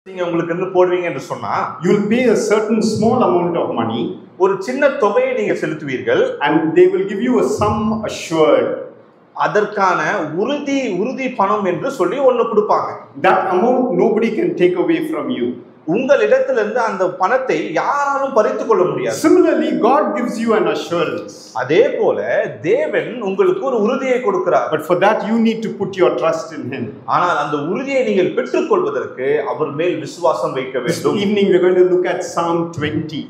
நீங்க உங்களுக்கு இருந்து போடுவீங்க என்று சொன்னா you will pay a certain small amount of money ஒரு சின்ன தொகையை நீங்க செலுத்துவீர்கள் and they will give you a sum assured. அதற்கான உறுதி பணம் என்று சொல்லி ஒன்னு கொடுப்பாங்க. That amount nobody can take away from you. உங்களிடத்திலிருந்து அந்த பணத்தை யாராலும் பறித்துக் கொள்ள முடியாது. Similarly, God gives you an assurance. அதே போல தேவன் உங்களுக்கு ஒரு உறுதியை கொடுக்கிறார். But for that you need to put your trust in Him. ஆனால் அந்த உறுதியை நீங்கள் பெற்றுக்கொள்வதற்கு அவர் மேல் விசுவாசம் வைக்க வேண்டும். This evening we are going to look at Psalm 20.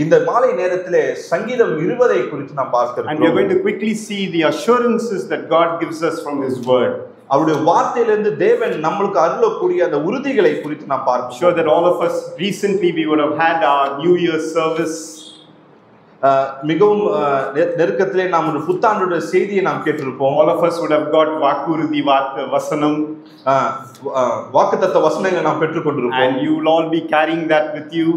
இந்த மாலை நேரத்திலே சங்கீதம் 20 குறித்து நாம் பார்க்கிறோம். And we are going to quickly see the assurances that God gives us from His word. அவருடைய வார்த்தையிலிருந்து தேவன் நமக்கு அருளக்கூடிய அந்த உறுதிகளை குறித்து நாம் பார்க்கிறோம். Sure that all of us recently we would have had our New Year service. மிகவும் நெருக்கத்திலே நாம் ஒரு புத்தாண்டுடைய செய்தியை நாம் கேட்டிருப்போம். All of us would have got வாக்குறுதி வசனம், வாக்குத்தத்த வசனங்களை நாம் பெற்றுக்கொண்டிருப்போம். and you will all be carrying that with you.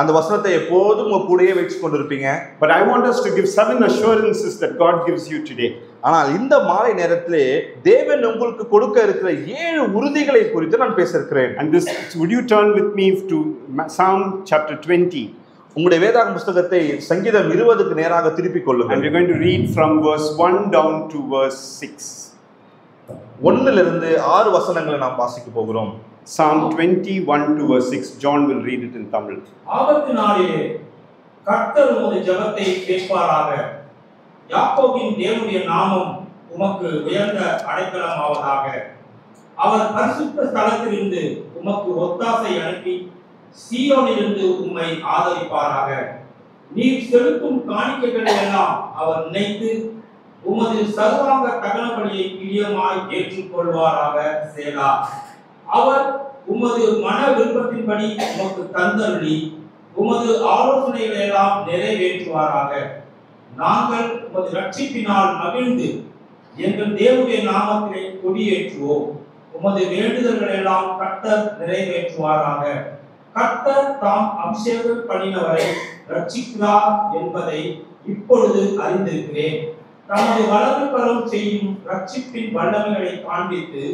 அந்த வசனத்தை எப்போதும் உங்க கூடயே வச்சு கொண்டிருப்பீங்க. But I want us to give 7 assurances that God gives you today. ஆனால் இந்த மாலை நேரத்திலே தேவன் உங்களுக்கு கொடுக்க இருக்கிற 7 உறுதிகளை குறித்து நான் பேச இருக்கிறேன். And this, would you turn with me to Psalm chapter 20? உங்களுடைய வேதாகம புத்தகத்தை சங்கீதம் 20க்கு நேராக திருப்பிக் கொள்ளுங்கள். And we're going to read from verse 1 down to verse 6. 1 இருந்து 6 வசனங்களை நாம் வாசிக்க போகிறோம். Psalm 21 to verse 6. John will read it in Tamil. ஆபத்து நாளிலே கர்த்தர் உமது ஜெபத்தை கேட்பாராக. யாக்கோபின் தேவனுடைய நாமம் உமக்கு உயர்ந்த அடைக்கலமாவதாக. அவர் பரிசுத்த ஸ்தலத்திலிருந்து உமக்கு ஒத்தாசை அனுப்பி சீயோனிலிருந்து உம்மை ஆதரிப்பாராக. நீர் செலுத்தும் காணிக்கைகளை எல்லாம் அவர் நினைத்து உமது சர்வாங்க தகன பலியை பிரியமாய் ஏற்றுக்கொள்வாராக. சேலா. அவர் உமது மன விருப்பத்தின்படி உமக்கு தந்தருளி உமது ஆலோசனைகளை எல்லாம் நிறைவேற்றுவாராக. நாங்கள் உமது ரட்சிப்பினால் மகிழ்ந்து எங்கள் தேவனுடைய நாமத்திலே கொடியேற்றுவோம். உமது வேண்டுதல்கள் எல்லாம் கர்த்தர் நிறைவேற்றுவாராக. கர்த்தர் தாம் அபிஷேகம் பண்ணினவரை ரட்சிக்கிறார் என்பதை இப்பொழுது அறிந்திருக்கிறேன். தமது வலது கரம் செய்யும் ரட்சிப்பின் வல்லமைகளை காண்பித்து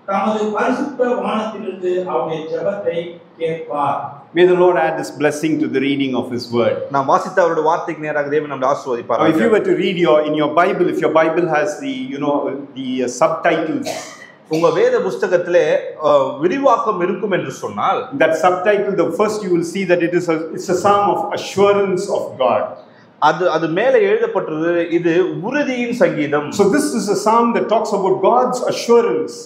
தமது பரிசுத்த வானத்திலிருந்து அவருடைய ஜெபத்தை கேட்பார். May the Lord add this blessing to the reading of His word. நாம் வாசித்த அவருடைய வார்த்தைக்கு நேராக தேவன் நம்மை ஆசீர்வதிப்பாராக. If you were to read in your Bible, if your Bible has the subtitles, உங்க வேத புத்தகத்திலே விரிவாக்கம் இருக்கும் என்று சொன்னால், that subtitle, the first you will see that it's a psalm of assurance of God. அது மேலே எழுதப்பட்டது இது உறுதியின் சங்கீதம். So this is a psalm that talks about God's assurance.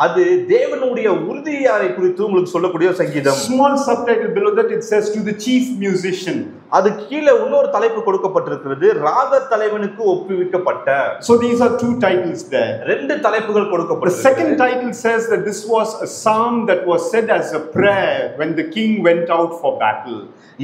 அது தேவனுடைய உறுதியாரை குறித்து உங்களுக்கு சொல்லக்கூடிய சங்கீதம். Small subtitle below that it says to the chief musician. அது கீழே இன்னொரு தலைப்பு கொடுக்கப்பட்டிருக்கிறது, ராக தலைவனுக்கு ஒப்புவிக்கப்பட்ட. So these are 2 titles there. 2 தலைப்புகள் கொடுக்கப்பட்டிருக்கு. The second title says that this was a psalm that was said as a prayer when the king went out for battle.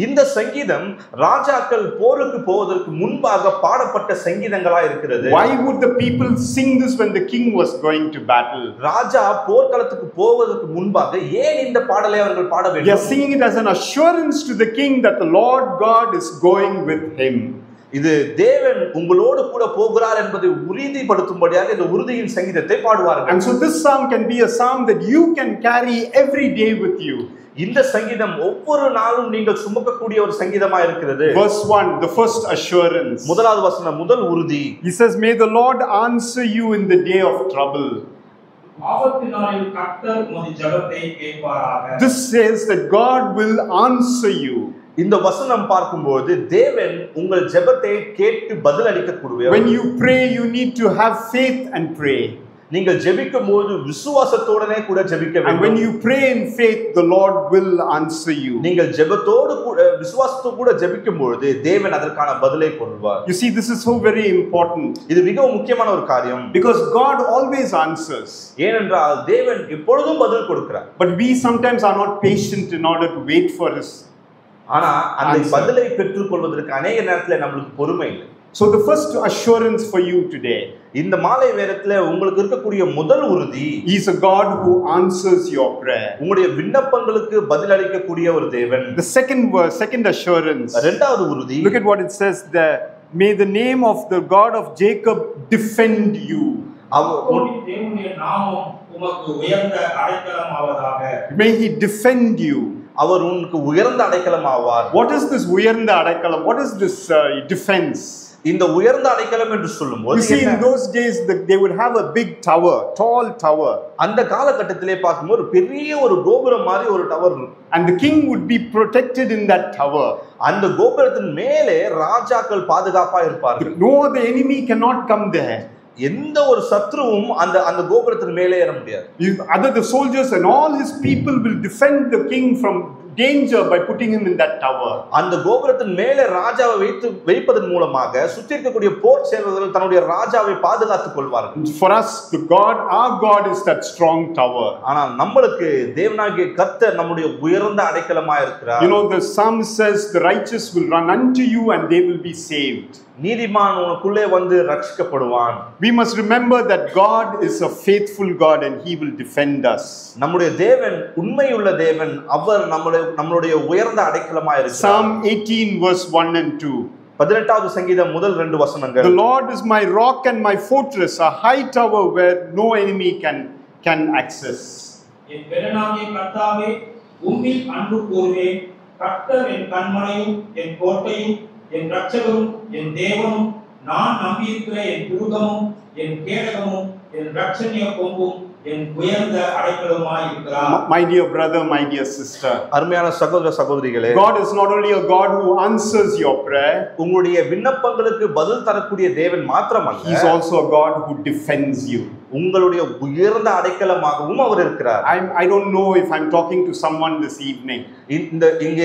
இந்த சங்கீதம் ராஜாக்கள் போருக்கு போவதற்கு முன்பாக பாடப்பட்ட சங்கீதங்களா இருக்கிறது. Why would the people sing this when the king was going to battle? ராஜா போர்க்களத்துக்கு போவதற்கு முன்பாக ஏன் இந்த பாடலை அவர்கள் பாட வேண்டும்? They are singing it as an assurance to the king that the Lord God is going with him. இது தேவன் உங்களோடு கூட போகிறார் என்பதை உறுதிப்படுத்தும்படியாக இந்த உறுதியின் சங்கீதத்தை பாடுவார்கள். And so this psalm can be a psalm that you can carry every day with you. இந்த சங்கீதம் ஒவ்வொரு நாளும் நீங்கள் சுமக்கக்கூடிய ஒரு சங்கீதமா இருக்கிறது. Verse 1, the first assurance. முதலாவது வசனம், முதல் உறுதி. He says, may the Lord answer you in the day of trouble. ஆபத்து நாளில் கர்த்தர் உமது ஜெபத்தை கேட்பாராக. This says that God will answer you. இந்த வசனம் பார்க்கும்போது தேவன் உங்கள் ஜெபத்தை கேட்டு பதில் அளிக்கக்கூடியவர். When you pray, you need to have faith and pray. நீங்கள் ஜெபிக்கும்போது விசுவாசத்தோடனே கூட ஜெபிக்க வேண்டும். And when you pray in faith, the Lord will answer you. நீங்கள் ஜெபத்தோடு கூட விசுவாசத்தோடு கூட ஜெபிக்கும்போது தேவன் அதற்கான பதிலை கொடுப்பார். You see, this is so very important. இது மிகவும் முக்கியமான ஒரு காரியம். Because God always answers. ஏனென்றால் தேவன் எப்பொழுதும் பதில் கொடுக்கிறார். But we sometimes are not patient in order to wait for His. ஆனா அந்த பதிலை பெற்றுக்கொள்வதற்கு அநேக நேரத்துல நமக்கு பொறுமை இல்லை. So the first assurance for you today, இந்த மாலை நேரத்துல உங்களுக்கு இருக்கக்கூடிய முதல் உறுதி, He is a God who answers your prayer. உங்களுடைய விண்ணப்பங்களுக்கு பதில் அளிக்கக்கூடிய ஒரு தேவன். The second assurance, இரண்டாவது உறுதி, look at what it says there. May the name of the God of Jacob defend you. தேவனுடைய நாமம் உமக்கு உயர்ந்த அடைக்கலமாவதாக. May he defend you. அவர் உனக்கு உயர்ந்த அடைக்கலம் ஆவார். What is this uyarnda adakalam? What is this defense? இந்த உயர்ந்த அடைக்கலம் என்று You சொல்லும்போது see, in those days, they would have a big tower, tall tower. அந்த காலகட்டத்திலே பார்க்கும்போது ஒரு பெரிய ஒரு கோபுரம் மாதிரி ஒரு டவர் இருக்கும். And the king would be protected in that tower. அந்த கோபுரத்தின் மேலே ராஜாக்கள் பாதுகாப்பா இருப்பார்கள். No other enemy cannot come there. எந்த ஒரு சத்ருவும் அந்த அந்த கோபுரத்தின் மேலே ஏற முடியாது. The soldiers and all his people will defend the king from danger by putting him in that tower. அந்த கோபுரத்தின் மேலே ராஜாவை வைப்பதன் மூலமாக சுற்றி இருக்கக்கூடிய போர் சேவகர்கள் தன்னுடைய ராஜாவை பாதுகாத்துக் கொள்வார்கள். For us, our God is that strong tower. ஆனால் நம்மளுக்கு தேவனாகிய கர்த்தர் நம்முடைய உயர்ந்த அடைக்கலமா இருக்கிறார். You know, the psalm says the righteous will run unto you and they will be saved. நீதிமான் உனக்குள்ளே வந்து ரட்சிக்கப்படுவான். We must remember that God is a faithful God and he will defend us. நம்முடைய தேவன் உண்மையுள்ள தேவன். அவர் நம்மளுடைய உயர்ந்த அடைக்கலமா இருக்கிறார். Psalm 18 verse 1 and 2. 18வது சங்கீதம் முதல் 2 வசனங்கள். The Lord is my rock and my fortress, a high tower where no enemy can access. என் பெலனாகிய கர்த்தாவே, உம்மில் அன்பு கூறுவேன். கர்த்தர் என் கன்மலையும் என் கோட்டையும் என் ரட்சகரும் என் தேவனும், நான் நம்பியிருக்கிற என் துருகமும் என் கேடகமும் என் ரட்சணிய கொம்பும் என் உயர்ந்த அடைக்கலமாய் இருக்கிறார். My dear brother, my dear sister, அருமையான சகோதர சகோதரிகளே, God is not only a God who answers your prayer, உங்களுடைய விண்ணப்பங்களுக்கு பதில் தரக்கூடிய தேவன் மாத்திரமல்ல, he is also a God who defends you. உங்களுடைய உயர்ந்த அடைக்கலமாகவும் அவர் இருக்கிறார். I don't know if I'm talking to someone this evening. இங்க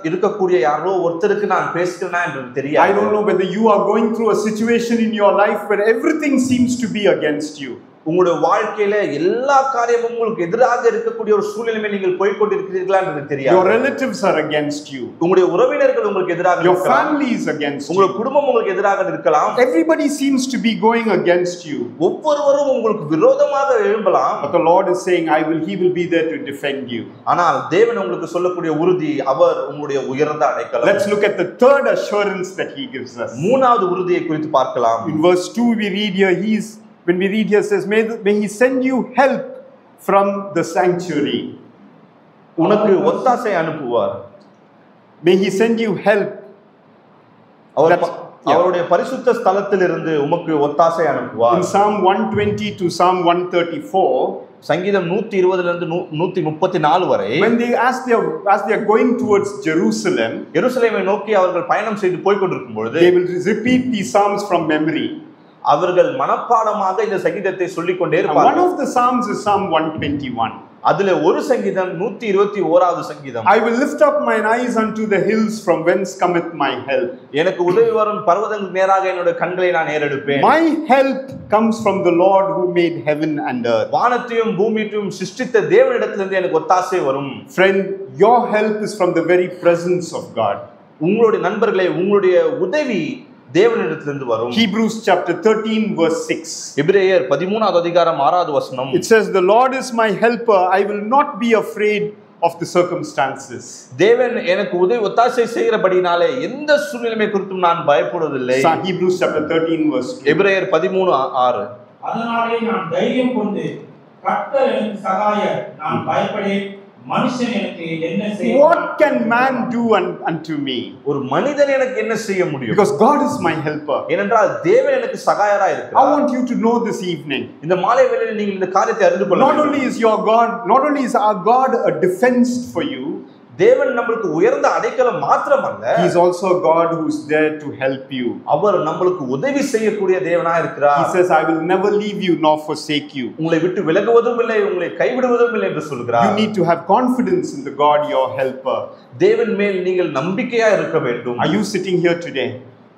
இருக்கக்கூடிய யாரோ ஒருத்தருக்கு நான் பேசுகிறேனா என்று தெரியாது. I don't know whether you are going through a situation in your life where everything seems to be against you. உங்களுடைய வாழ்க்கையில எல்லா காரியமும் உங்களுக்கு எதிராக இருக்கக்கூடிய ஒரு சூழ்நிலையில நீங்கள் போய் கொண்டிருக்கிறீர்களா என்று தெரியாது. Your relatives are against you. உங்களுடைய உறவினர்கள் உங்களுக்கு எதிராக Your இருக்கலாம். family is against you. உங்களுடைய குடும்பம் உங்களுக்கு எதிராக இருக்கலாம். Everybody seems to be going against you. ஒவ்வொருவரும் உங்களுக்கு விரோதமாக எழும்பலாம். But the Lord is saying, he will be there to defend you. ஆனால் தேவன் உங்களுக்கு சொல்லக்கூடிய உறுதி, அவர் உங்களுடைய உயர்ந்த அடைக்கலம். Let's look at the third assurance that he gives us. மூணாவது உறுதியை குறித்து பார்க்கலாம். In verse 2 we read here, when we read here, says, may he send you help from the sanctuary. உனக்கு ஒத்தாசை அனுப்புவார். May he send you help. அவருடைய பரிசுத்த ஸ்தலத்திலிருந்து உமக்கு ஒத்தாசை அனுப்புவார். In Psalm 120 to Psalm 134, சங்கீதம் 120 ல இருந்து 134 வரை, when they are going towards Jerusalem, எருசலேமை நோக்கி அவர்கள் பயணம் செய்து போய் கொண்டிருக்கும் பொழுது, they will repeat these psalms from memory. அவர்கள் மனப்பாடமாக இந்த சங்கீதத்தை சொல்லிக் கொண்டே இருப்பார்கள். One of the psalms is Psalm 121. அதுல ஒரு சங்கீதம் 121வது சங்கீதம். I will lift up mine eyes unto the hills from whence cometh my help. எனக்கு உதவி வரும் பர்வதங்களுக்கு நேராக என்னோட கண்களை நான் ஏறெடுப்பேன். My help comes from the Lord who made heaven and earth. வானத்தையும் பூமியையும் சிருஷ்டித்த தேவனிடத்திலிருந்து எனக்கு ஒத்தாசை வரும். Friend, your help is from the very presence of God. உங்களுடைய நண்பர்களே, உங்களுடைய உதவி தேவனிடத்திலிருந்து வரும். Hebrews chapter 13 verse 6. எபிரேயர் 13வது அதிகாரம் 6வது வசனம். It says, the Lord is my helper, I will not be afraid of the circumstances. தேவன் எனக்கு ஒத்தாசை செய்கிறபடினாலே எந்த சூழ்நிலையை குறித்தும் நான் பயப்படுவதில்லை. Hebrews chapter 13 verse 2. எபிரேயர் 13:6. அதனாலே நான் தைரியம் கொண்டு கர்த்தர் எனக்கு சகாயர், நான் பயப்படேன். மனுஷன் எனக்கு என்ன செய்ய? What can man do unto me? ஒரு மனிதன் எனக்கு என்ன செய்ய முடியும்? Because God is my helper. ஏனென்றால் தேவன் எனக்கு சகாயரா இருக்கிறார். I want you to know this evening. இந்த மாலை வேளையில் நீங்கள் இந்த காரியத்தை அறிந்து கொள்ள வேண்டும். Not only is our God a defense for you, தேவன் நமக்கு உயர்ந்த அடைக்கலம் மாத்திரமல்ல, he is also a God who is there to help you. அவர் நமக்கு உதவி செய்யக்கூடிய தேவனா இருக்கிறார். He says, I will never leave you nor forsake you. உங்களை விட்டு விலகுவதும் இல்லை, உங்களை கைவிடுவதும் இல்லை என்று சொல்கிறார். You need to have confidence in the God your helper. தேவன் மேல் நீங்கள் நம்பிக்கையா இருக்க வேண்டும். Are you sitting here today?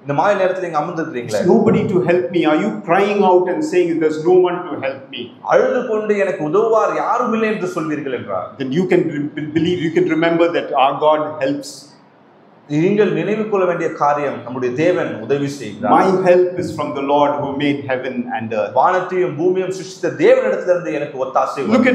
இந்த மாலை நேரத்தில் நீங்க அமர்ந்திருக்கீங்களா? Nobody to help me. Are you crying out and saying there's no one to help me? அழுது கொண்டு எனக்கு உதவுவார் யாரும் இல்லை என்று சொல்வீர்கள் என்றார். Then you can believe, you can remember that our God helps. நீங்கள் நினைவு கொள்ள வேண்டிய காரியம், நம்முடைய தேவன் உதவி செய்கிறார். My help is from the Lord who made heaven and earth. வானத்தையும் பூமியையும் சிருஷ்டித்த தேவனிடத்திலிருந்து எனக்கு ஒத்தாசை வரும்.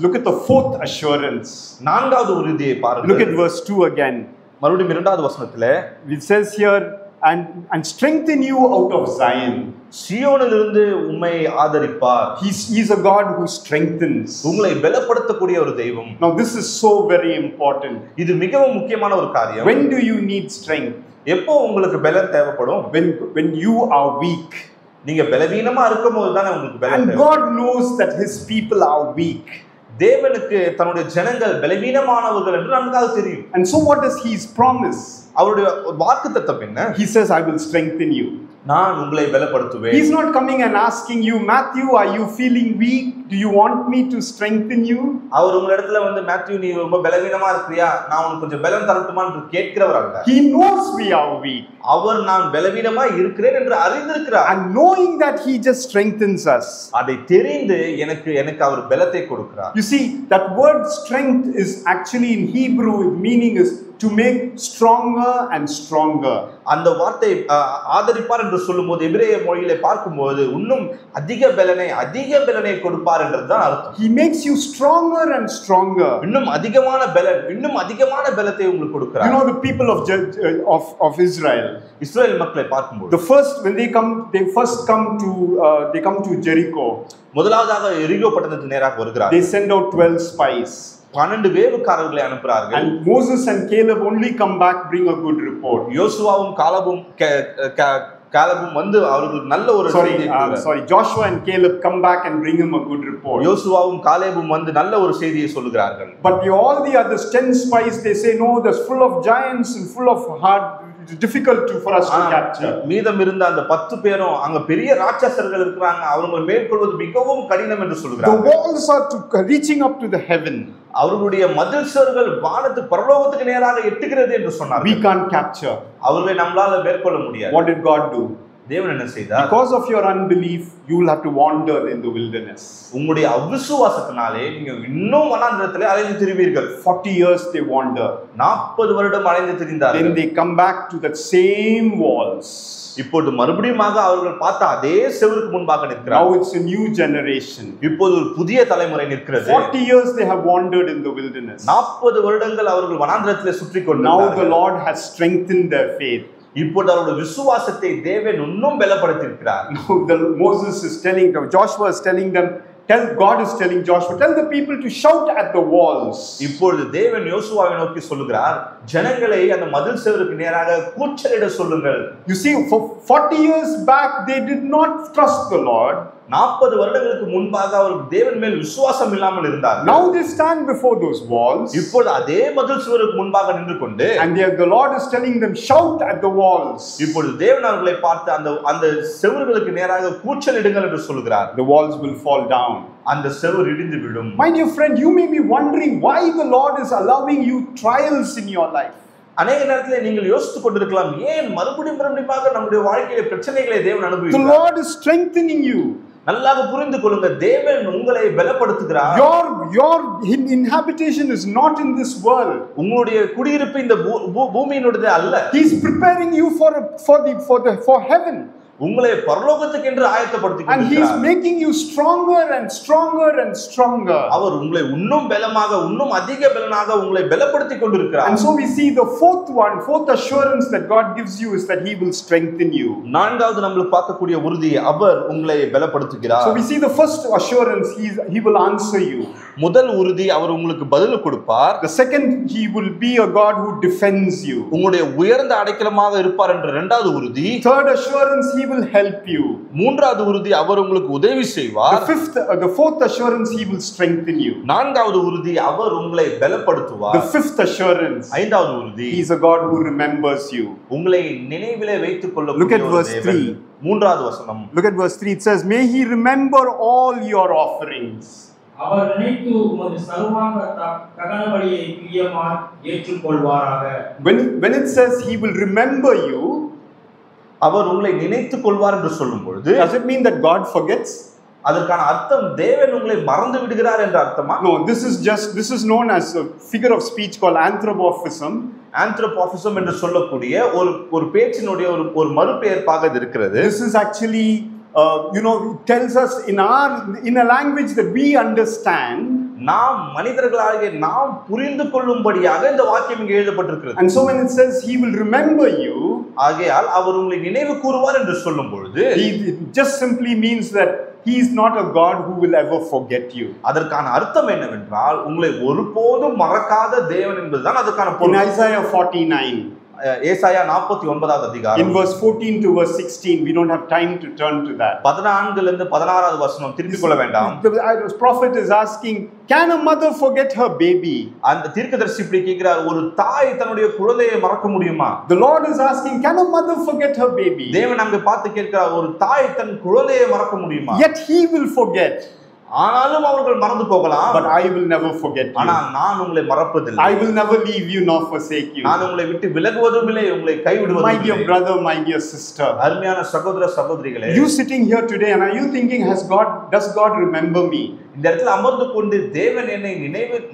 Look at the fourth assurance. நான்காவது உறுதியை பாருங்கள். Look at verse 2 again. மறுபடியும் 2வது வசனத்திலே it says here, and strengthen you out of Zion. சியோனிலிருந்து உம்மை ஆதரிப்பார். He's a God who strengthens. உங்களை பலப்படுத்தக்கூடிய ஒரு தெய்வம். Now this is so very important. இது மிகவும் முக்கியமான ஒரு காரியம். When do you need strength? எப்போ உங்களுக்கு பலம் தேவைப்படும்? When you are weak. நீங்க பலவீனமா இருக்கும்போது தானே உங்களுக்கு பலம் And தேவை. God knows that his people are weak. தேவனுக்கு தன்னுடைய ஜனங்கள் பலவீனமானவர்கள் என்று நமக்கு தெரியும். And so what does his promise? அவருடைய வாக்குத்தத்தம் என்ன? He says, I will strengthen you. நான் உங்களை பலப்படுத்துவேன். He's not coming and asking you, Matthew, are you feeling weak? Do you want me to strengthen you? அவர் உங்க இடத்துல வந்து மேத்யூ நீ ரொம்ப பலவீனமா இருக்கறியா, நான் உனக்கு கொஞ்சம் பலம் தரட்டுமா என்று கேட்கிறவர் அல்ல. He knows we are weak. அவர் நான் பலவீனமா இருக்கிறேன் என்று அறிந்திருக்கிறார். And knowing that he just strengthens us. அதை தெரிந்து எனக்கு அவர் பலத்தை கொடுக்கிறார். You see, that word strength is actually in Hebrew, meaning is to make stronger and stronger. அந்த வார்த்தை ஆதரிப்பார் என்று சொல்லும்போது எபிரேய மொழியிலே பார்க்கும்போது இன்னும் அதிக பலனை கொடுப்பார் என்றுதான் அர்த்தம். He makes you stronger and stronger. இன்னும் அதிகமான பலத்தை உங்களுக்கு கொடுக்கிறார். You know the people of Israel. இஸ்ரவேல் மக்களை பார்க்கும்போது when they first come to Jericho. முதலாவதாக எரிகோ பட்டணத்துக்கு நேராக வருகிறார்கள். They send out 12 spies. 12 வேவுக்காரர்களை அனுப்புறார்கள். And Moses and Caleb only come back bring a good report. யோசுவாவும் காலபும் வந்து அவர்களுக்கு நல்ல ஒரு Joshua and Caleb come back and bring him a good report. யோசுவாவும் காலேபும் வந்து நல்ல ஒரு செய்தியை சொல்லுகிறார்கள். But all the other 10 spies they say no, there's full of giants and full of hard, it's difficult for us to capture. மீதம் இருந்த அந்த 10 பேரும் அங்க பெரிய ராட்சசர்கள் இருக்காங்க, அவங்களை மேற்கொள்வது மிகவும் கடினம் என்று சொல்கிறார்கள். The walls are reaching up to the heaven. அவர்களுடைய மதில் சுவர்கள் வானத்து பரலோகத்துக்கு நேராக எட்டுகிறது என்று சொன்னார்கள். We can't capture. அவர்களை நம்மால மேற்கொள்ள முடியாது. What did God do? தேவன் என்ன செய்தார்? Because of your unbelief you will have to wander in the wilderness. உங்களுடைய அவிசுவாசத்தினாலே நீங்க இன்னும் வனாந்திரத்திலே அலைந்து திரிவீர்கள். 40 years they wander. 40 வருடம் அலைந்து திரிந்தார்கள். Then they come back to that same walls. இப்போது மறுபடியுமாக அவர்கள் பார்த்த அதே செவருக்கு முன்பாக நிற்கிறார்கள். Now it's a new generation. இப்போது ஒரு புதிய தலைமுறை நிற்கிறது. 40 years they have wandered in the wilderness. 40 வருடங்கள் அவர்கள் வனாந்திரத்திலே சுற்றிக் கொண்டிருந்தார்கள். Now the Lord has strengthened their faith. இப்போது அவருடைய விசுவாசத்தை தேவன் இன்னும் பலப்படுத்தி இருக்கிறார். Moses is telling them, Joshua is telling them, God is telling Joshua, tell the people to shout at the walls. இப்பொழுது தேவன் யோசுவாவை நோக்கி சொல்லுகிறார், ஜனங்களை அந்த மதில் சுவருக்கு நேராக கூச்சலிட சொல்லுங்கள். You see, for 40 years back they did not trust the Lord. 40 வருடங்களுக்கு முன்பாக அவர்கள் தேவன் மேல் விசுவாசம் இல்லாமல் இருந்தார்கள். Now they stand before those walls. இப்பொழுது அதே மதில் சுவருக்கு முன்பாக நின்று கொண்டு and the Lord is telling them shout at the walls. இப்பொழுது தேவன் அவர்களை பார்த்து அந்த செவர்களுக்கு நேராக கூச்சலிடுங்கள் என்று சொல்கிறார். The walls will fall down. அந்த செவர் இடிந்து விடும். My dear friend, you may be wondering why the Lord is allowing you trials in your life. அநேக நேரத்தில் நீங்கள் யோசித்துக் கொண்டிருக்கலாம், ஏன் மறுபடியும் நம்முடைய வாழ்க்கையில பிரச்சனைகளை தேவன் அனுபவிக்கிறார். The Lord is strengthening you. நல்லாக புரிந்து கொள்ளுங்க, தேவன் உங்களை பலப்படுத்துகிறார். Your inhabitation is not in this world. உங்களுடைய குடியிருப்பு இந்த பூமியினுடையது அல்ல. He is preparing you for heaven. உங்களை பரலோகத்துக்கு என்று ஆயத்தப்படுத்தி and he is making you stronger and stronger and stronger. அவர் உங்களை இன்னும் பலமாக இன்னும் அதிக பலனாக உங்களை பலப்படுத்தி கொண்டிருக்கிறார். And so we see the fourth assurance that God gives you is that he will strengthen you. நான்காவது நம்ம பார்க்கக்கூடிய உறுதி, அவர் உங்களை பலப்படுத்துகிறார். So we see the first assurance, he will answer you. முதல் உறுதி, அவர் உங்களுக்கு பதில் கொடுப்பார். The second, he will be a God who defends you. உங்களுடைய உயர்ந்த அடைக்கலமாக இருப்பார் என்ற இரண்டாவது உறுதி. Third assurance, he will help you. மூன்றாவது உறுதி, அவர் உங்களுக்கு உதவி செய்வார். The fourth assurance, he will strengthen you. நான்காவது உறுதி, அவர் உங்களை பலப்படுத்துவார். The fifth assurance, ஐந்தாவது உறுதி, he is a God who remembers you. உங்களை நினைவிலே வைத்துக் கொள்ளக்கூடிய Look at verse 3. மூன்றாவது வசனம். Look at verse 3. It says, may he remember all your offerings. அவர் நினைத்து உமது சர்வாங்க தகன பலியை பிரியமாய் ஏற்றுக்கொள்வாராக. When it says he will remember you, அவர் உங்களை நினைத்துக் கொள்வார் என்று சொல்லும் பொழுது, does it mean that God forgets? அதற்கான அர்த்தம் தேவன் உங்களை மறந்து விடுகிறார் என்ற அர்த்தமா? No, this is known as a figure of speech called anthropomorphism. Anthropomorphism என்று சொல்லக்கூடிய ஒரு பேச்சினுடைய ஒரு மறுபெயர்ப்பாக இது இருக்கிறது. This is actually it tells us in a language that we understand. நாம் மனிதர்களாகிய நாம் புரிந்து கொள்ளும்படியாக இந்த வாக்கியம் இங்கே எழுதப்பட்டிருக்கிறது. And so when it says he will remember you, ஆகையால் அவர் உங்களை நினைவு கூறுவார் என்று சொல்லும் பொழுது it just simply means that he is not a God who will ever forget you. அதற்கான அர்த்தம் என்னவென்றால் உங்களை ஒருபோதும் மறக்காத தேவன் என்பதுதான் அதற்கான In பொருள். Isaiah 49, ஏசாயா 49வது அதிகாரம் in verse 14 to verse 16, we don't have time to turn to that. 14 இருந்து 16வது வசனம் திருப்பிக் கொள்ள வேண்டாம். The prophet is asking, can a mother forget her baby? அந்த தீர்க்கதரிசி இப்படி கேட்கிறார், ஒரு தாய் தன்னுடைய குழந்தையை மறக்க முடியுமா? The Lord is asking, can a mother forget her baby? தேவன் அங்க பார்த்து கேட்கிறார், ஒரு தாய் தன் குழந்தையை மறக்க முடியுமா? Yet he will forget. ஆனாலும் அவர்கள் மறந்து போகலாம். But I will never forget you. ஆனால் நான் உங்களை மறப்பதில்லை. I will never leave you nor forsake you. நான் உங்களை விட்டு விலகுவதும் இல்லை, உங்களை கைவிடுவதும் My இல்லை. dear brother, my dear sister, அருமையான சகோதர சகோதரிகளே, you sitting here today and are you thinking, does God remember me? இந்த இடத்துல அமர்ந்து கொண்டு தேவன் என்னை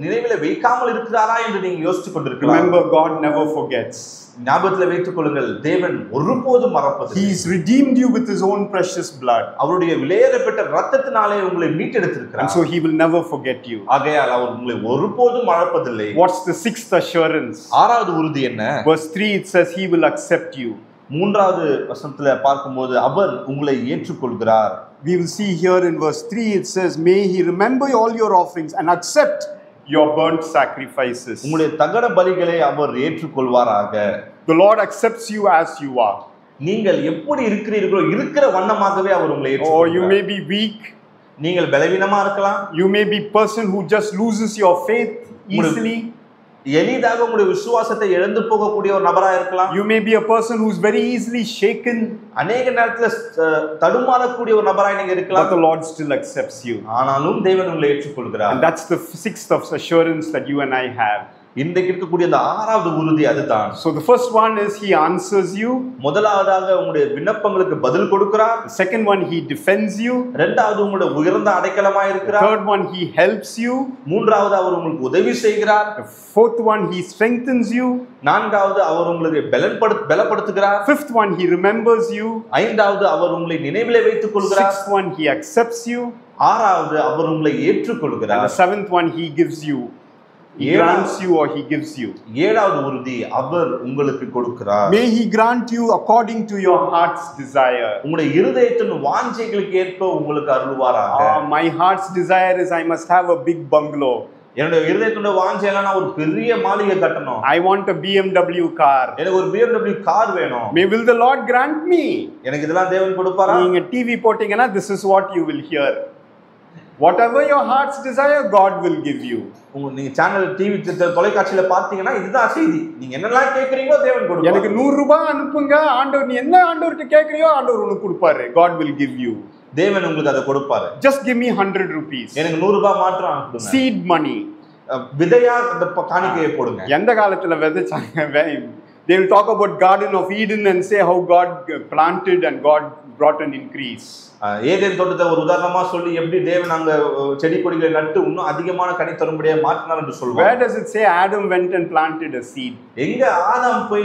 நினைவில வைக்காமல் இருக்கிறாரா என்று நீங்க யோசித்துக் கொண்டிருக்கலாம். Remember, God never forgets. ஞாபகத்தில் வைத்துக் கொள்ளுங்கள், தேவன் ஒருபோதும் மறப்பதில்லை. He has redeemed you with his own precious blood. அவருடைய விலையேறப்பட்ட இரத்தத்தினாலே உங்களை மீட்டெடுத்திருக்கிறார். And so he will never forget you. ஆகையால் அவர் உங்களை ஒருபோதும் மறப்பதில்லை. What's the sixth assurance? ஆறாவது உறுதி என்ன? Verse 3 it says he will accept you. மூன்றாவது வசனத்துல பார்க்கும்போது அவர் உங்களை ஏற்றுக்கொள்கிறார். We will see here in verse 3 it says, may he remember all your offerings and accept your burnt sacrifices. உங்களுடைய தகன பலிகளை அவர் ஏற்றுக்கொள்வாராக. The Lord accepts you as you are. நீங்கள் எப்படி இருக்கிறீர்களோ இருக்கிற வண்ணமாகவே அவர் உங்களை Or ஏற்றுக்கொள்கிறார். you may be weak. நீங்கள் பலவீனமா இருக்கலாம். You may be person who just loses your faith easily. எளிதாக உங்களுடைய விசுவாசத்தை இழந்து போகக்கூடிய ஒரு நபரா இருக்கலாம். You may be a person who's very easily shaken. அநேக நேரத்துல தடுமாறக்கூடிய ஒரு நபராய் நீங்க இருக்கலாம். But the Lord still accepts you. ஆனாலும் தேவன் உங்களை ஏற்றுக்கொள்கிறார். And that's the sixth of assurance that you and I have. இன்றைக்கு இருக்கக்கூடிய அந்த ஆறாவது உறுதி அதுதான். So the first one is he answers you. முதலாவதாக உங்களுடைய விண்ணப்பங்களுக்கு பதில் கொடுக்கிறார். The second one he defends you. இரண்டாவது உங்களுடைய உயர்ந்த அடைக்கலமாய் இருக்கிறார். The third one he helps you. மூன்றாவது அவர் உங்களுக்கு உதவி செய்கிறார். The fourth one he strengthens you. நான்காவது அவர் உங்களுக்கு பலப்படுத்துகிறார். Fifth one he remembers you. ஐந்தாவது அவர் உங்களை நினைவிலே வைத்துக் கொள்கிறார். Sixth one he accepts you. ஆறாவது அவர் உங்களை ஏற்றுக்கொள்கிறார். And the seventh one he gives you. He grants you or he gives you. ஏழாவது உறுதி அவர் உங்களுக்கு கொடுக்கிறார். May he grant you according to your heart's desire. உங்களுடைய இருதயத்தின் வாஞ்சைகளுக்கு ஏற்ப உங்களுக்கு அருள்வாராக. My heart's desire is I must have a big bungalow. என்னுடைய இருதயத்தோட வாஞ்சை எல்லாம் நான் ஒரு பெரிய மாளிகை கட்டணும். I want a BMW car. எனக்கு ஒரு BMW கார் வேணும். Will the Lord grant me? எனக்கு இதெல்லாம் தேவன் கொடுப்பாரா? நீங்க டிவி போட்டீங்கன்னா this is what you will hear. Whatever your heart's desire, God will give you. நீங்க சேனல் டிவி தொலைக்காட்சியில பார்த்தீங்கன்னா இதுதான் செய்தி. நீங்க என்னெல்லாம் கேக்குறீங்களோ தேவன் கொடுப்பார். எனக்கு 100 ரூபாய் அனுப்புங்க ஆண்டவர், நீ என்ன ஆண்டவர்ட்ட கேக்குறியோ ஆண்டவர் உனக்கு கொடுப்பாரு. God will give you. தேவன் உங்களுக்கு அதை கொடுப்பாரு. Just give me 100 rupees. எனக்கு 100 ரூபாய் மாத்திரம் அனுப்புங்க. Seed money. விதையா அந்த காணிக்கையை போடுங்க. எந்த காலத்துல விதைச்சாங்க? They will talk about Garden of Eden and say how God planted and God brought an increase. Eden தோட்டத்தை ஒரு உதாரணமா சொல்லி எப்படி தேவன் அங்க செடி கொடிகளை நட்டு இன்னும் அதிகமான கனி தரும்படியா மாற்றினார் என்று சொல்வார். Where does it say Adam went and planted a seed? எங்க ஆதாம் போய்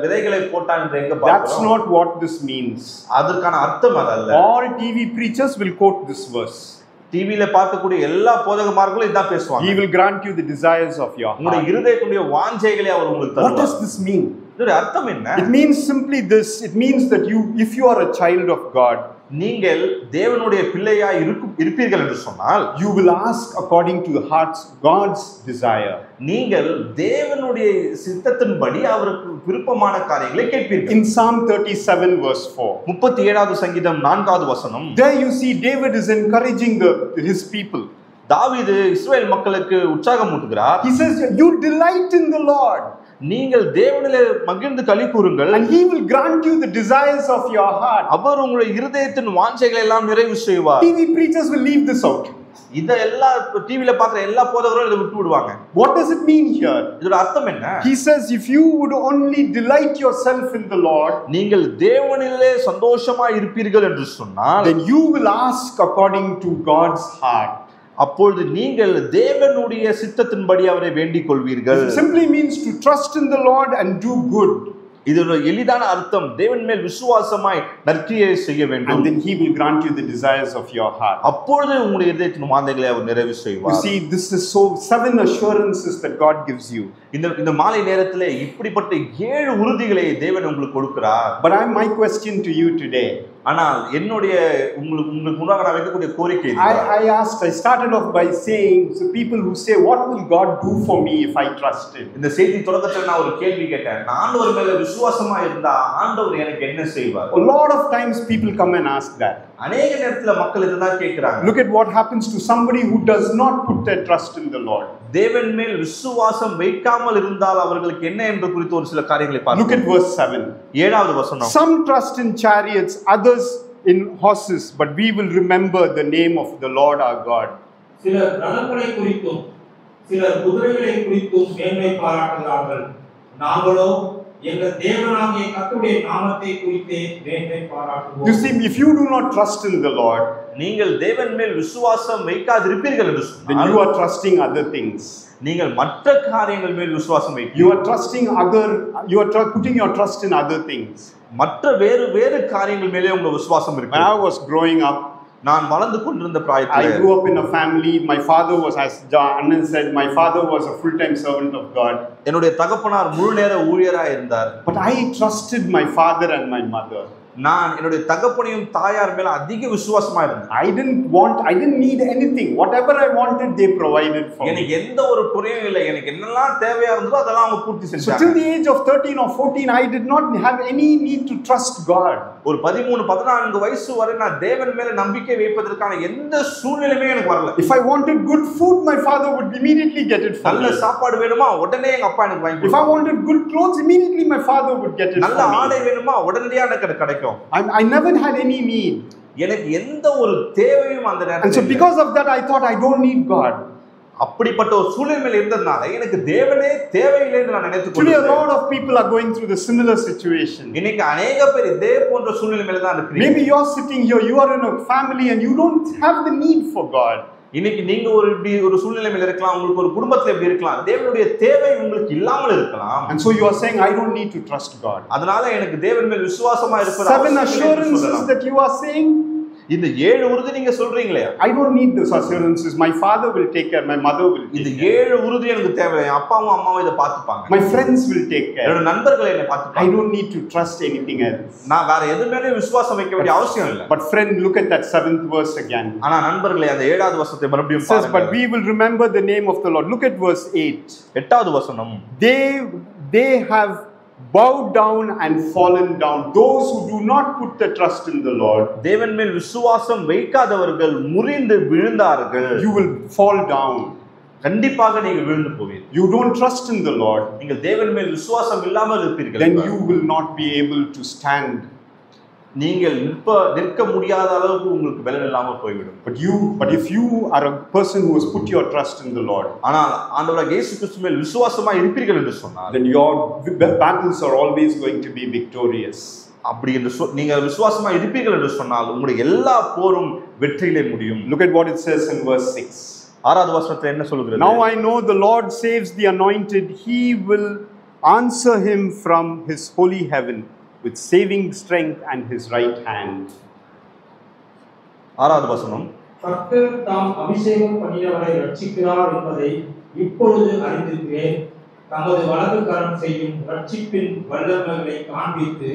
விதைகளை போட்டான் என்று எங்க பார்க்கிறோம்? That's not what this means. அதற்கான அர்த்தம் அதல்ல. All TV preachers will quote this verse. டிவில பார்க்கக்கூடிய எல்லா போதகமார்களும் இதான் பேசுவாங்க. He will grant you the desires of your heart. உங்களுடைய இருதயத்துடைய வாஞ்சைகளை அவர் உங்களுக்கு தருவார். What does this mean? இதோட அர்த்தம் என்ன? It means simply this. It means that if you are a child of God, நீங்கள் தேவனுடைய பிள்ளையா இருப்பீர்கள் என்று சொன்னால் you will ask according to the heart's God's desire. நீங்கள் தேவனுடைய சித்தத்தின்படி அவருக்கு விருப்பமான காரியங்களை கேட்பீர்கள். In Psalm 37 verse 4. 37வது சங்கீதம் 4வது வசனம். There you see David is encouraging his people. தாவீது இஸ்ரவேல் மக்களுக்கு உற்சாகம் ஊட்டுகிறார். He says you delight in the Lord. நீங்கள் தேவனிலே மகிழ்ந்து களி கூறுங்கள். And he will grant you the desires of your heart. அவர் உங்களுடைய இருதயத்தின் வாஞ்சைகளை எல்லாம் நிறைவு செய்வார். TV preachers will leave this out. இத எல்லா டிவில பாக்குற எல்லா போதகரும் இத விட்டு விடுவாங்க. What does it mean here? இதோட அர்த்தம் என்ன? He says if you would only delight yourself in the Lord, நீங்கள் தேவனிலே சந்தோஷமா இருப்பீர்கள் என்று சொன்னால் then you will ask according to God's heart. அப்பொழுது நீங்கள் தேவனுடைய சித்தத்தின்படி அவரை வேண்டிக் கொள்வீர்கள். It simply means to trust in the Lord and do good. இது ஒரு எளிதான அர்த்தம். தேவன் மேல் விசுவாசமாய் நற்கிரியை செய்ய வேண்டும். And then he will grant you the desires of your heart. அப்பொழுது உங்களுடைய இதயத்தின் வாஞ்சைகளை அவர் நிறைவு You செய்வார். see, this is so 7 assurances that God gives you. இந்த மாலை நேரத்திலே இப்படிப்பட்ட 7 உறுதிகளை தேவன் உங்களுக்கு கொடுக்கிறார். But my question to you today, ஆனால் என்னுடைய உங்களுக்கு முன்னாக நான் வைக்கக்கூடிய கோரிக்கை I started off by saying, so people who say, what will God do for me if I trust him? இந்த செய்தி தொடக்கத்தில் நான் ஒரு கேள்வி கேட்டேன். நான் ஆண்டவர் மேல விசுவாசமா இருந்தா ஆண்டவர் எனக்கு என்ன செய்வார்? A lot of times people come and ask that. அநேக நேரத்துல மக்கள் இதுதான் கேக்குறாங்க. Look at what happens to somebody who does not put their trust in the Lord. தேவன் மேல் விசுவாசம் வைக்காமல் இருந்தால் அவர்களுக்கு என்ன என்று குறித்து ஒரு சில காரியங்களை பார்ப்போம். Look at verse 7. 7வது வசனம். Some trust in chariots, others in horses, but we will remember the name of the Lord our God. சிலர் ரதங்களை குறித்தும் சிலர் குதிரைகளை குறித்தும் மேன்மை பாராட்டுகிறார்கள். நாங்களோ எங்கள் தேவனாகிய கர்த்தருடைய நாமத்தை குறித்து மேன்மை பாராட்டுவோம். You see, if you do not trust in the Lord, நீங்கள் தேவன் மேல் விசுவாசம் வைக்காதிருப்பீர்கள் என்று சொன்னால், then you are trusting other things. நீங்கள் மற்ற காரியங்கள் மேல் விசுவாசம் வைக்கிறீர்கள். You are putting your trust in other things. மற்ற வேறு காரியங்கள் மேலே உங்க விசுவாசம் இருக்கு. When I was growing up, நான் வளர்ந்து கொண்டிருந்த பிராயத்தில் I grew up in a family. My father was, as Anand said, my father was a full-time servant of God. என்னுடைய தகப்பனார் முழு நேர ஊழியராக இருந்தார். But I trusted my father and my mother. நான் என்னுடைய தகப்பனையும் தாயார் மேல அதிக விசுவாசமா இருந்தேன். I didn't need anything. Whatever I wanted, they provided for me. எனக்கு எந்த ஒரு குறையும் இல்லை. எனக்கு என்னெல்லாம் தேவையா இருந்ததோ அதெல்லாம் அவங்க பூர்த்தி So செஞ்சாங்க. till the age of 13 or 14, I did not have any need to trust God. ஒரு 13-14 வயசு வரை நான் தேவன் மேல நம்பிக்கை வைப்பதற்கான எந்த சூழ்நிலையுமே எனக்கு வரல. If I wanted good food, my father would immediately get it for நல்ல me. சாப்பாடு வேணுமா உடனே எங்க அப்பா எனக்கு வாங்கி If I கொடுப்பார். wanted good clothes, immediately my father would get it நல்ல for me. ஆடை வேணுமா உடனடியா எனக்கு அது கிடைக்கும். I never had any need. எனக்கு எந்த ஒரு தேவையும் அந்த And நேரத்துல so because of that, I thought I don't need God. அப்படிப்பட்ட ஒரு சூழ்நிலையில் இருந்ததனால எனக்கு தேவனே தேவையில்லை என்று நான் நினைத்துக் Today, a கொண்டேன். lot of people are going through the similar situation. இன்னைக்கு अनेक பேர் இதே போன்ற சூழ்நிலையில தான் இருக்கிறீங்க. Maybe you are sitting here, you are in a family and you don't have the need for God. இன்னைக்கு நீங்க ஒரு சூழ்நிலையில இருக்கலாம், உங்களுக்கு ஒரு குடும்பத்துல இப்படி இருக்கலாம், தேவனுடைய தேவை உங்களுக்கு இல்லாமல் இருக்கலாம். And so you are saying, I don't need to trust God. அதனால எனக்கு தேவன் மேல் விசுவாசமா இருப்பது 7 assurances that you are saying, இந்த 7 உறுதி நீங்க சொல்றீங்களே, I don't need those assurances. My father will take care, my mother will இந்த take care. 7 உறுதி எனக்கு தேவையில்லை. என் அப்பாவும் அம்மாவும் இதை பார்த்துப்பாங்க. My friends will take care. என்னோட நண்பர்கள் என்னை I பார்த்துப்பாங்க. don't need to trust anything else. நான் வேற எது மேலயும் விசுவாசம் வைக்க வேண்டிய அவசியம் இல்லை. But friend, look at that 7th verse again. ஆனா நண்பர்களே, அந்த 7வது வசனத்தை மறுபடியும் It says, but பாருங்க. we will remember the name of the Lord. Look at verse 8. 8வது வசனம். They have bowed down and fallen down. Those who do not put their trust in the Lord, தேவன் மேல் விசுவாசம் வைக்காதவர்கள் முறிந்து விழுந்தார்கள். you will fall down. கண்டிப்பாக நீங்கள் விழுந்து போவீர்கள். You don't trust in the Lord, நீங்கள் தேவன் மேல் விசுவாசம் இல்லாமல் இருப்பீர்கள். then you will not be able to stand. நீங்கள் நிற்க முடியாத அளவுக்கு உங்களுக்கு பலன் இல்லாமல் போய்விடும். But if you are a person who has put your trust in the Lord, ஆனால் ஆண்டவராகிய இயேசு கிறிஸ்து மேல் விசுவாசமா இருப்பீர்கள் என்று சொன்னார், then your battles are always going to be victorious. அப்படி என்று நீங்கள் விசுவாசமா இருப்பீர்கள் என்று சொன்னால் உங்களுடைய எல்லா போரும் வெற்றியிலே முடியும். Look at what it says in verse 6. 6வது வசனத்தில் என்ன சொல்கிறது? Now I know the Lord saves the anointed. He will answer him from his holy heaven with saving strength and his right hand. 6வது வசனம். கர்த்தர் தாம் அபிஷேகம் பண்ணினவரை ரட்சிக்கிறார் என்பதை இப்பொழுது அறிந்திருக்கிறேன். தமது வலது கரம் செய்யும் ரட்சிப்பின் வல்லமைகளை காண்பித்து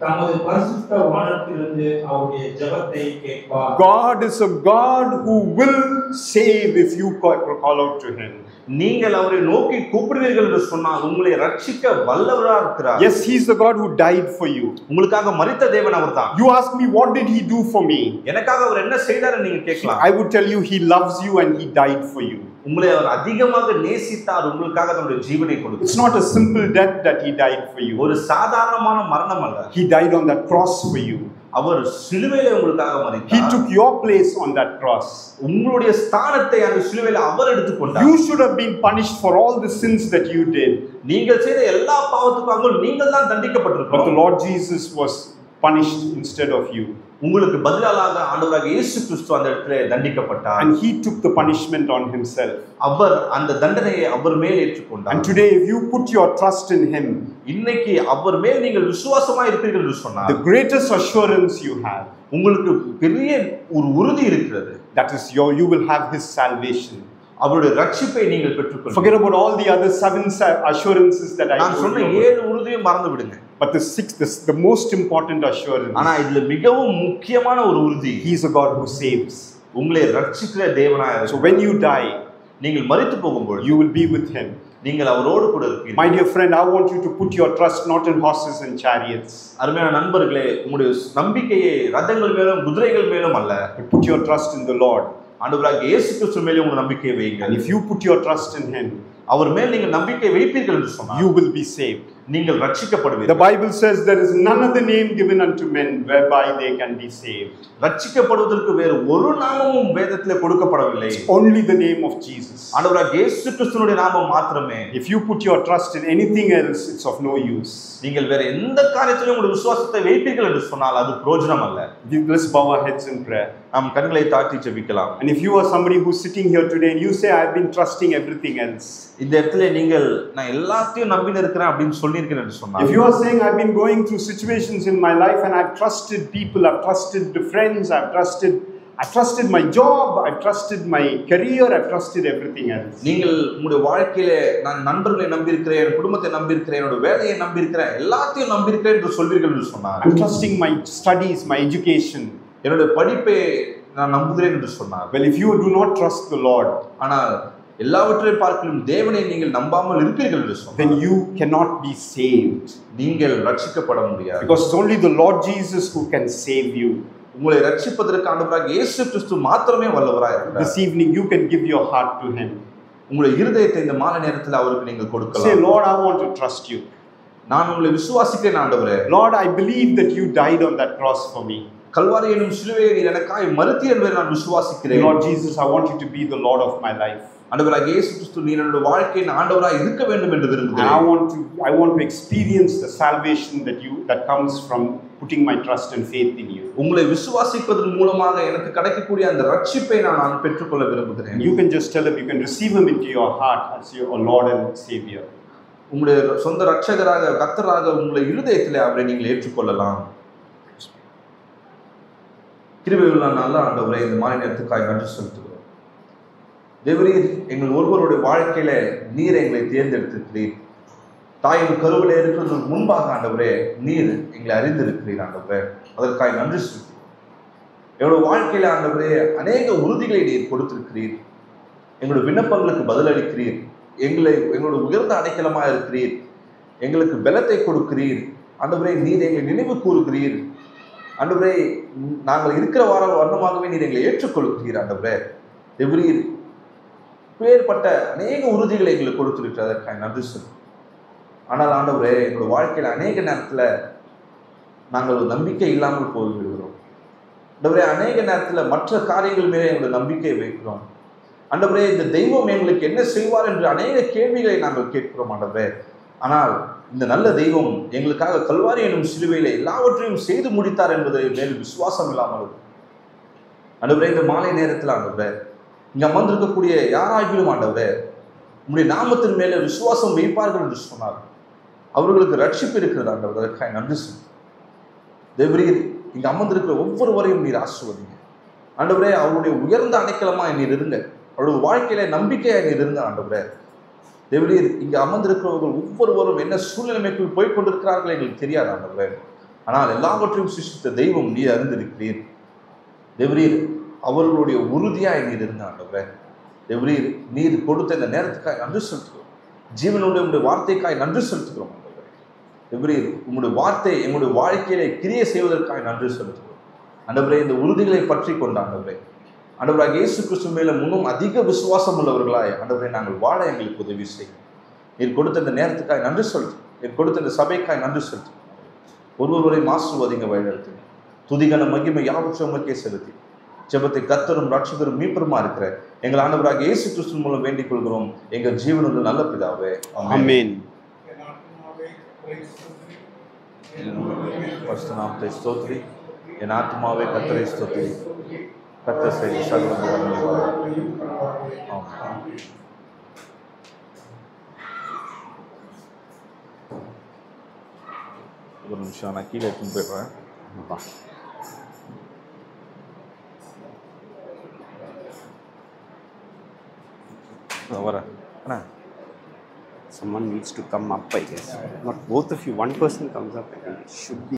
தமது பரிசுத்த வானத்திலிருந்து அவருடைய ஜெபத்தை கேட்பார். God is a God who will save if you call out to him. நீங்கள் அவரை நோக்கி கூப்பிடுவீர்கள் என்று சொன்னால் உங்களை ரட்சிக்க வல்லவராக இருக்கிறார். Yes, he is the God who died for you. உங்களுக்காக மரித்த தேவன் அவர்தான். You ask me, what did he do for me? எனக்காக அவர் என்ன செய்தார் நீங்க கேட்கலாம். I would tell you, he loves you and he died for you. உங்களை அவர் அதிகமாக நேசித்தார், உங்களுக்காக தன்னுடைய ஜீவனை கொடுத்தார். It's not a simple death that he died for you. ஒரு சாதாரணமான மரணம் அல்ல. He died on that cross for you. அவர் சிலுவையிலே உங்களுக்காக மரித்தார். He took your place on that cross. உங்களுடைய ஸ்தானத்தை அந்த சிலுவையிலே அவர் எடுத்துக்கொண்டார். You should have been punished for all the sins that you did. நீங்கள் செய்த எல்லா பாவத்துக்காகவும் நீங்கள் தான் தண்டிக்கப்பட்டிருக்கிறோம். But the Lord Jesus was punished instead of you. உங்களுக்கு பதிலாக ஆண்டவராக இயேசு கிறிஸ்து அந்த இடத்திலே தண்டிக்கப்பட்டார். And he took the punishment on himself. அவர் அந்த தண்டனையை அவர் மேல் ஏற்றுக்கொண்டார். And today if you put your trust in him, இன்னைக்கு அவர் மேல் நீங்கள் விசுவாசமா இருப்பீர்கள் என்று சொன்னார். the greatest assurance you have, உங்களுக்கு பெரிய ஒரு உறுதி இருக்கிறது. that is you will have his salvation. அவருடைய ரட்சிப்பை நீங்கள் பெற்றுக்கொள்ளுங்கள். Forget about all the other 7 assurances that I நான் சொன்ன 7 உறுதியை மறந்து விடுங்க. But the 6th, the most important assurance, ஆனா இதுல மிகவும் முக்கியமான ஒரு உறுதி, he is a God who saves. உங்களை ரட்சிக்கிற தேவனாய் இருக்கிறார். So when you die, நீங்கள் மரித்து போகும்போது you will be with him. நீங்கள் அவரோடு கூட இருப்பீர்கள். My dear friend, I want you to put your trust not in horses and chariots. அருமையான நண்பர்களே, உங்களுடைய நம்பிக்கையை ரதங்கள் மேலும் குதிரைகள் மேலும் அல்ல, but put your trust in the Lord. ஆண்டவராகிய இயேசு கிறிஸ்து மேலே உங்கள் நம்பிக்கையை வையுங்கள். And if you put your trust in him, அவர் மேல் நீங்கள் நம்பிக்கை வைப்பீர்கள் என்று சொன்னார், you will be saved. நீங்கள் ரட்சிக்கப்படுவீர்கள். The Bible says there is none other name given unto men whereby they can be saved. ரட்சிக்கப்படுவதற்கு வேறு ஒரு நாமமும் வேதத்திலே கொடுக்கப்படவில்லை. Only the name of Jesus. ஆண்டவராகிய இயேசு கிறிஸ்துவினுடைய நாமம் மாத்திரமே. If you put your trust in anything else, it's of no use. நீங்கள் வேற எந்த காரியத்திலும் உங்களுடைய விசுவாசத்தை வைப்பீர்கள் என்று சொன்னால் அது பிரயோஜனம் அல்ல. Let's bow our heads in prayer. நாம் கண்களை தாழ்த்தி ஜெபிக்கலாம். And if you are somebody who's sitting here today and you say I've been trusting everything else, இந்த இடத்துல நீங்கள் நான் எல்லாத்தையும் நம்பி இருக்கிறேன் அப்படின்னு சொல்லியிருக்கிறேன் என்று சொன்னால், if you are saying I've been going through situations in my life and I've trusted people, I've trusted the friends, I've trusted my job, I've trusted my career, I've trusted everything else. நீங்கள் உங்களுடைய வாழ்க்கையிலே நான் நண்பர்களை நம்பி இருக்கிறேன், என் குடும்பத்தை நம்பி இருக்கிறேன், என்னோட வேலையை நம்பி இருக்கிறேன், எல்லாத்தையும் நம்பி இருக்கிறேன் என்று சொல்வீர்கள் என்று சொன்னார். I'm trusting my studies, my education. என்னோட படிப்பை நான் நம்புகிறேன் என்று சொன்னார். Well, if you do not trust the Lord, ஆனால் எல்லாவற்றையும் பார்க்கலும் தேவனை நீங்கள் நம்பாமல் இருப்பீர்கள் என்று சொன்னார், then you cannot be saved. நீங்கள் ரட்சிக்கப்பட முடியாது. Because it's only the Lord Jesus who can save you. உங்களை ரட்சிப்பதற்கு ஆண்டவராகிய இயேசு கிறிஸ்து மாத்திரமே வல்லவராய் இருக்கிறார். This evening you can give your heart to him. உங்களுடைய இருதயத்தை இந்த மாலை நேரத்தில் அவருக்கு நீங்கள் கொடுக்கலாம். Say, Lord, I want to trust you. நான் உங்களை விசுவாசிக்கிறேன் ஆண்டவரே. Lord, I believe that you died on that cross for me. Kalvari என்னும் சிலுவையை நீர் எனக்காய் மரித்தீர் என்பதை நான் விசுவாசிக்கிறேன். Lord Jesus, I want you to be the Lord of my life. ஆண்டவராகிய இயேசு கிறிஸ்து நீர் என்னுடைய வாழ்க்கையின் ஆண்டவராய் இருக்க வேண்டும் என்று விரும்புகிறேன். I want to experience the salvation that comes from putting my trust and faith in you. உங்களை விசுவாசிப்பதன் மூலமாக எனக்கு கிடைக்கக்கூடிய அந்த ரட்சிப்பை நான் பெற்றுக்கொள்ள விரும்புகிறேன். You can just tell him, you can receive him into your heart as your Lord and Savior. உங்களுடைய சொந்த ரட்சகராக கர்த்தராக உங்களை இருதயத்திலே அவரை நீங்கள் ஏற்றுக்கொள்ளலாம். கிருபையுள்ள நல்ல ஆண்டவரே, இந்த மாலை நேரத்துக்காக நன்றி செலுத்துகிறோம். தேவரீர், எங்கள் ஒருவருடைய வாழ்க்கையில நீர் எங்களை தேர்ந்தெடுத்திருக்கிறீர். தாயின் கருவிலே இருக்கிறதுக்கு முன்பாக ஆண்டவரே நீர் எங்களை அறிந்திருக்கிறீர் ஆண்டவரே, அதற்காக நன்றி செலுத்துகிறோம். எங்களுடைய வாழ்க்கையில ஆண்டவரே அநேக உறுதிகளை நீர் கொடுத்திருக்கிறீர். எங்களுடைய விண்ணப்பங்களுக்கு பதிலளிக்கிறீர். எங்களுடைய உயர்ந்த அடைக்கலமாக இருக்கிறீர். எங்களுக்கு பலத்தை கொடுக்கிறீர் ஆண்டவரே. நீர் எங்களை நினைவு கூறுகிறீர் ஆண்டவரே. நாங்கள் இருக்கிற வண்ணமாகவே நீர் எங்களை ஏற்றுக்கொள்கிறீர் ஆண்டவரே. தேவரீர், பேர்பட்ட அநேக உறுதிகளை எங்களுக்கு கொடுத்திருக்கிறது, அதற்காக நன்றி சொல்லுவோம். ஆனால் ஆண்டவரே, எங்களோட வாழ்க்கையில் அநேக நேரத்தில் நாங்கள் ஒரு நம்பிக்கை இல்லாமல் போய்விடுகிறோம் ஆண்டவரே. அநேக நேரத்தில் மற்ற காரியங்கள் மேலே எங்களுடைய நம்பிக்கையை வைக்கிறோம் ஆண்டவரே. இந்த தெய்வம் எங்களுக்கு என்ன செய்வார் என்று அநேக கேள்விகளை நாங்கள் கேட்கிறோம் ஆண்டவரே. ஆனால் இந்த நல்ல தெய்வம் எங்களுக்காக கல்வாரி எனும் சிலுவையிலே எல்லாவற்றையும் செய்து முடித்தார் என்பதை மேல் விசுவாசம் இல்லாமல் ஆண்டவரே, இந்த மாலை நேரத்தில் ஆண்டவரே இங்கே அமர்ந்திருக்கக்கூடிய யாராகிலும் ஆண்டவரே உங்களுடைய நாமத்தின் மேலே விசுவாசம் வைப்பார்கள் என்று சொன்னார். அவர்களுக்கு ரட்சிப்பு இருக்கிறது ஆண்டவர், அதற்காக நன்றி சொல்லுங்கள். தேவரீர், இங்கே அமர்ந்திருக்கிற ஒவ்வொருவரையும் நீர் ஆசீர்வதிங்க ஆண்டவரே. அவருடைய உயர்ந்த அடைக்கலமாக நீர் இருங்க, அவருடைய வாழ்க்கையில நம்பிக்கையாக நீர் இருங்க ஆண்டவரே. தேவரீர், இங்கே அமர்ந்திருக்கிறவர்கள் ஒவ்வொருவரும் என்ன சூழ்நிலைமைக்குள் போய் கொண்டிருக்கிறார்கள் எங்களுக்கு தெரியாது ஆண்டவரே. ஆனால் எல்லாவற்றையும் சிருஷ்டித்த தெய்வம் நீர் அறிந்திருக்கிறீர். தேவரீர், அவர்களுடைய உறுதியாய் நீர் இருங்க ஆண்டவரே. தேவரீர், நீர் கொடுத்த இந்த நேரத்துக்காக நன்றி செலுத்துகிறோம். ஜீவனுடைய உங்களுடைய வார்த்தைக்காய் நன்றி செலுத்துகிறோம் ஆண்டவரே. தேவரீர், உங்களுடைய வார்த்தை எங்களுடைய வாழ்க்கையிலே கிரியை செய்வதற்காக நன்றி செலுத்துகிறோம் ஆண்டவரே. இந்த உறுதிகளை பற்றி கொண்ட ஆண்டவரே ஆண்டவராக இயேசு கிறிஸ்து மேல இன்னும் அதிக விசுவாசம் உள்ளவர்களாய் ஆண்டவரே நாங்கள் வாழ எங்களுக்கு உதவி செய்யும். நீர் கொடுத்த இந்த நேரத்துக்காக நன்றி செலுத்தும். நீர் கொடுத்த இந்த சபைக்காய் நன்றி செலுத்தும். ஒருவரை ஆசீர்வதிங்க, வழிநடத்துங்க. துதிகன மகிமை யாவற்றையும் உமக்கே செலுத்தி ஜெபத்தை கர்த்தரும் ரட்சகரும் மீட்பருமா இருக்கிற எங்கள் ஆண்டவராக இயேசு கிறிஸ்து மூலம் வேண்டிக் கொள்கிறோம் எங்கள் ஜீவனுள்ள நல்ல பிதாவே, ஆமென். ஃபர்ஸ்ட் நாமத்தை ஸ்தோத்ரி. என் ஆத்மாவே கர்த்தரை ஸ்தோத்ரி. கர்த்தர் செய்த சகல உபகாரங்களையும் பாராட்டு. ஆமென். ஒரு நிமிஷம் நான் கீழே எடுத்துன்னு போயிடுறேன். வரேன் அண்ணா. Someone needs to come up, I guess. Not both of you. One person comes up. I think it should be.